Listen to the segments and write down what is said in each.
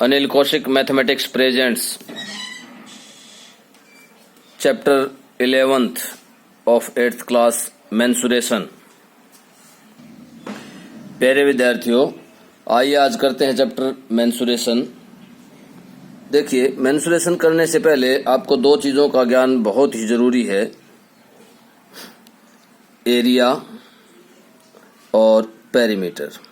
Anil Kaushik Mathematics presents chapter 11th of 8th class mensuration। प्यारे विद्यार्थियों, आइए आज करते हैं चैप्टर मेंसुरेशन। देखिए, मेंसुरेशन करने से पहले आपको दो चीजों का ज्ञान बहुत ही जरूरी है, एरिया और पेरीमीटर।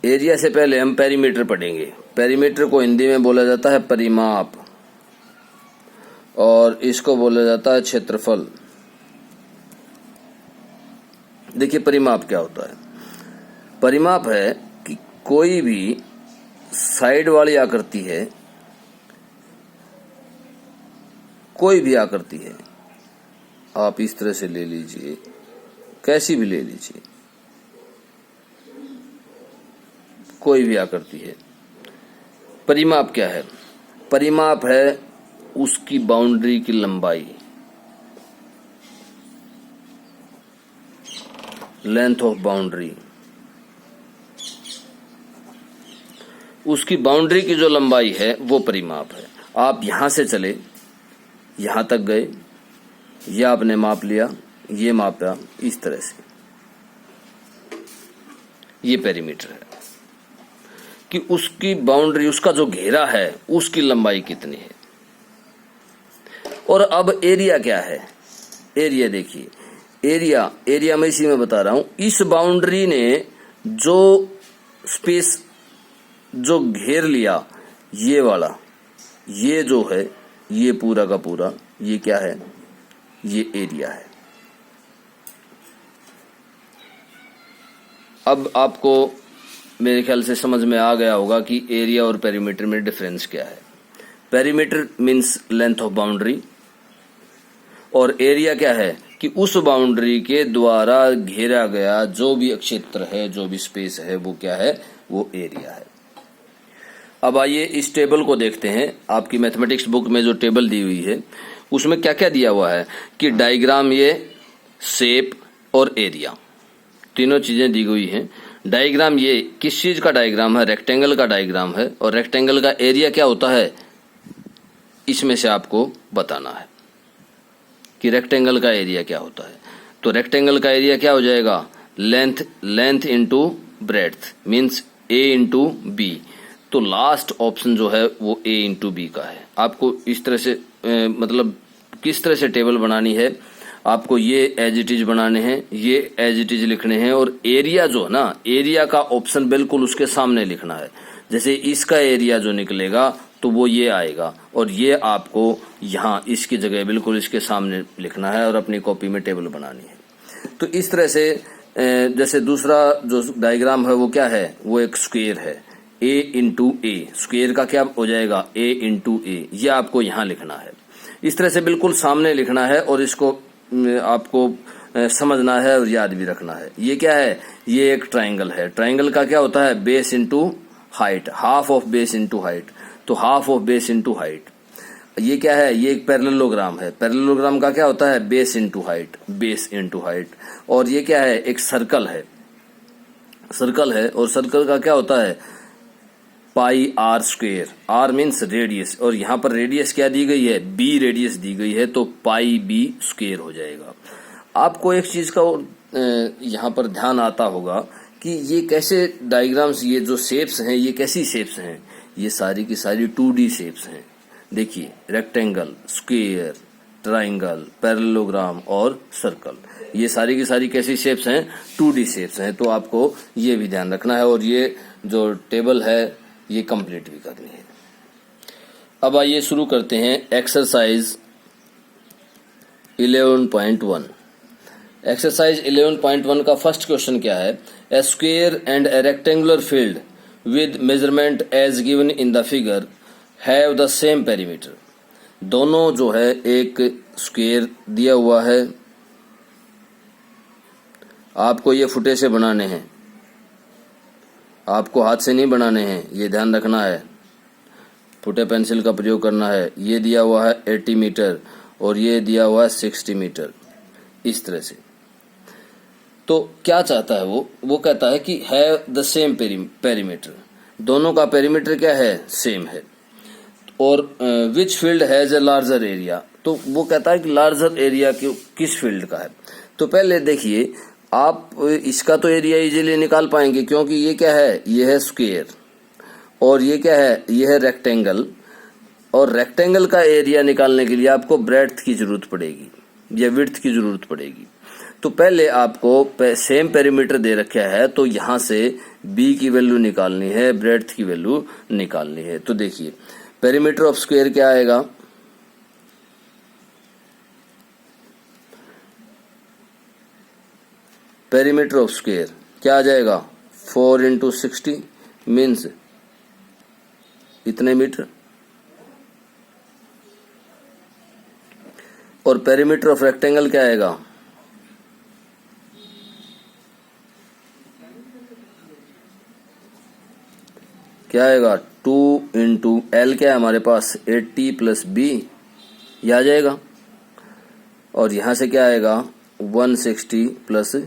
एरिया से पहले हम पेरीमीटर पढ़ेंगे। पेरीमीटर को हिंदी में बोला जाता है परिमाप और इसको बोला जाता है क्षेत्रफल। देखिए, परिमाप क्या होता है। परिमाप है कि कोई भी साइड वाली आकृति है, कोई भी आकृति है, आप इस तरह से ले लीजिए, कैसी भी ले लीजिए, कोई भी आकृति है। परिमाप क्या है? परिमाप है उसकी बाउंड्री की लंबाई, लेंथ ऑफ बाउंड्री। उसकी बाउंड्री की जो लंबाई है वो परिमाप है। आप यहां से चले, यहां तक गए, यह आपने माप लिया, ये मापा, इस तरह से, ये पेरीमीटर है कि उसकी बाउंड्री, उसका जो घेरा है, उसकी लंबाई कितनी है। और अब एरिया क्या है? एरिया देखिए, एरिया मैं इसी में बता रहा हूं। इस बाउंड्री ने जो स्पेस, जो घेर लिया, ये वाला, ये जो है, ये पूरा का पूरा, ये क्या है? ये एरिया है। अब आपको मेरे ख्याल से समझ में आ गया होगा कि एरिया और पेरीमीटर में डिफरेंस क्या है। Perimeter means length of boundary और एरिया क्या है कि उस बाउंड्री के द्वारा घेरा गया जो भी क्षेत्र है, जो भी स्पेस है, वो क्या है? वो एरिया है। अब आइए इस टेबल को देखते हैं। आपकी मैथमेटिक्स बुक में जो टेबल दी हुई है उसमें क्या क्या दिया हुआ है कि डायग्राम, ये शेप और एरिया, तीनों चीजें दी हुई हैं। डायग्राम ये किस चीज का डायग्राम है? रेक्टेंगल का डायग्राम है। और रेक्टेंगल का एरिया क्या होता है, इसमें से आपको बताना है कि रेक्टेंगल का एरिया क्या होता है। तो रेक्टेंगल का एरिया क्या हो जाएगा? लेंथ इंटू ब्रेड्थ मीन्स ए इंटू बी। तो लास्ट ऑप्शन जो है वो ए इंटू बी का है। आपको इस तरह से मतलब किस तरह से टेबल बनानी है, आपको ये एज इट इज बनाने हैं, ये एज इट इज लिखने हैं। और एरिया जो है ना, एरिया का ऑप्शन बिल्कुल उसके सामने लिखना है। जैसे इसका एरिया जो निकलेगा तो वो ये आएगा और ये आपको यहाँ इसकी जगह बिल्कुल इसके सामने लिखना है और अपनी कॉपी में टेबल बनानी है। तो इस तरह से जैसे दूसरा जो डायग्राम है वो क्या है? वो एक स्क्वायर है, ए इंटू ए। स्क्वायर का क्या हो जाएगा? ए इंटू ए। ये आपको यहाँ लिखना है। इस तरह से बिल्कुल सामने लिखना है और इसको आपको समझना है और याद भी रखना है। ये क्या है? ये एक ट्राइंगल है। ट्राइंगल का क्या होता है? Base into height, half of base into height. तो half of base into height. ये क्या है? ये एक पैरेललोग्राम है। पैरेललोग्राम का क्या होता है? Base into height, base into height. और ये क्या है? एक सर्कल है, सर्कल है। और सर्कल का क्या होता है? Pi r square. R means radius और यहाँ पर रेडियस क्या दी गई है? बी रेडियस दी गई है, तो पाई बी स्क्वेयर हो जाएगा। आपको एक चीज का यहाँ पर ध्यान आता होगा कि ये कैसे डायग्राम्स, ये जो शेप्स हैं, ये कैसी शेप्स हैं? ये सारी की सारी 2D शेप्स हैं। देखिए, रेक्टेंगल, स्क्वेयर, ट्राइंगल, पैरेललोग्राम और सर्कल, ये सारी की सारी कैसी शेप्स हैं? 2D शेप्स हैं। तो आपको ये भी ध्यान रखना है और ये जो टेबल है ये कंप्लीट भी करनी है। अब आइए शुरू करते हैं एक्सरसाइज 11.1। एक्सरसाइज 11.1 का फर्स्ट क्वेश्चन क्या है? A square and a rectangular field with measurement as given in the figure have the same perimeter. दोनों जो है, एक स्क्वायर दिया हुआ है, आपको ये फुटे से बनाने हैं, आपको हाथ से नहीं बनाने हैं, ये ध्यान रखना है। फुटे पेंसिल का प्रयोग करना है। ये दिया हुआ है 80 मीटर और ये दिया हुआ है 60 मीटर, इस तरह से। तो क्या चाहता है वो कहता है कि है द सेम पेरीमीटर, दोनों का पेरीमीटर क्या है, सेम है। और which field has a larger area, तो वो कहता है कि लार्जर एरिया किस फील्ड का है। तो पहले देखिए आप इसका तो एरिया इजीली निकाल पाएंगे, क्योंकि ये क्या है, ये है स्क्वायर और ये क्या है, ये है रेक्टेंगल। और रेक्टेंगल का एरिया निकालने के लिए आपको ब्रेड्थ की जरूरत पड़ेगी या विड्थ की जरूरत पड़ेगी। तो पहले आपको सेम पेरीमीटर दे रखा है, तो यहां से बी की वैल्यू निकालनी है, ब्रेड्थ की वैल्यू निकालनी है। तो देखिए पेरीमीटर ऑफ स्क्वायर क्या आएगा, पेरीमीटर ऑफ स्क्वायर क्या आ जाएगा, 4 × 60 मीन्स इतने मीटर। और पेरीमीटर ऑफ रेक्टेंगल क्या आएगा, क्या आएगा, 2 × L क्या है हमारे पास, 80 + B, ये आ जाएगा। और यहां से क्या आएगा, 160 +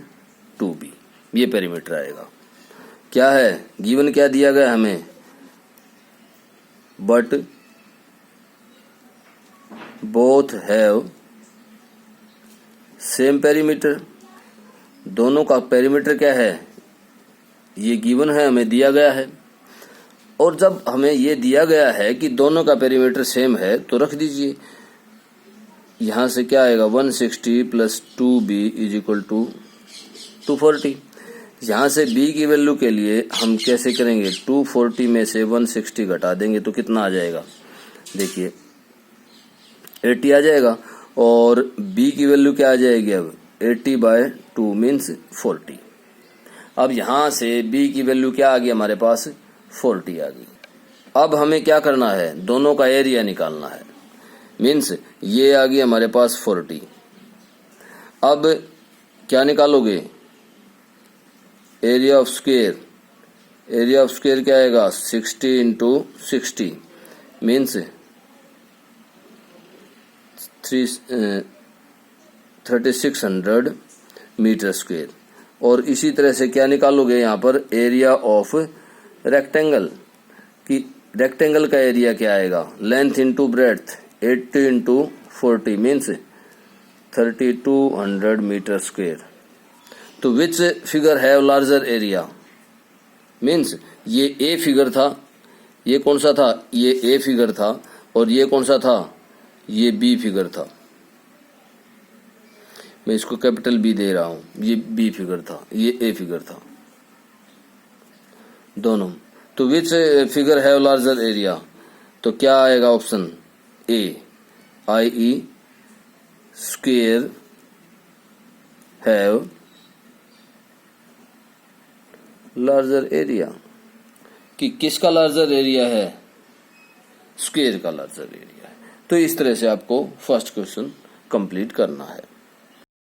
2B, ये पेरीमीटर आएगा। क्या है गिवन, क्या दिया गया हमें, but both have same perimeter, दोनों का पेरीमीटर क्या है, ये गिवन है, हमें दिया गया है। और जब हमें ये दिया गया है कि दोनों का पेरीमीटर सेम है, तो रख दीजिए यहां से क्या आएगा, 160 + 2B = 240। यहां से B की वैल्यू के लिए हम कैसे करेंगे, 240 में से 160 घटा देंगे तो कितना आ जाएगा, देखिए 80 आ जाएगा। और B की वैल्यू क्या आ जाएगी, अब 80/2 मीन्स 40। अब यहां से B की वैल्यू क्या आ गई हमारे पास, 40 आ गई। अब हमें क्या करना है, दोनों का एरिया निकालना है, मीन्स ये आ गई हमारे पास 40। अब क्या निकालोगे, area of square, area of square क्या आएगा, 60 × 60 मीन्स 3600 मीटर स्क्वायर। और इसी तरह से क्या निकालोगे यहाँ पर, एरिया ऑफ रेक्टेंगल, कि रेक्टेंगल का एरिया क्या आएगा, length into breadth, 80 × 40 means 3200 metre square. तो which figure have larger area, means ये ए फिगर था, ये कौन सा था, ये ए फिगर था, और ये कौन सा था, ये बी फिगर था। मैं इसको कैपिटल बी दे रहा हूं, ये बी फिगर था, ये ए फिगर था, दोनों। तो which figure have larger area, तो क्या आएगा option A, i.e. Square have larger area, कि किसका लार्जर एरिया है, स्क्वायर का लार्जर एरिया है। तो इस तरह से आपको फर्स्ट क्वेश्चन कंप्लीट करना है।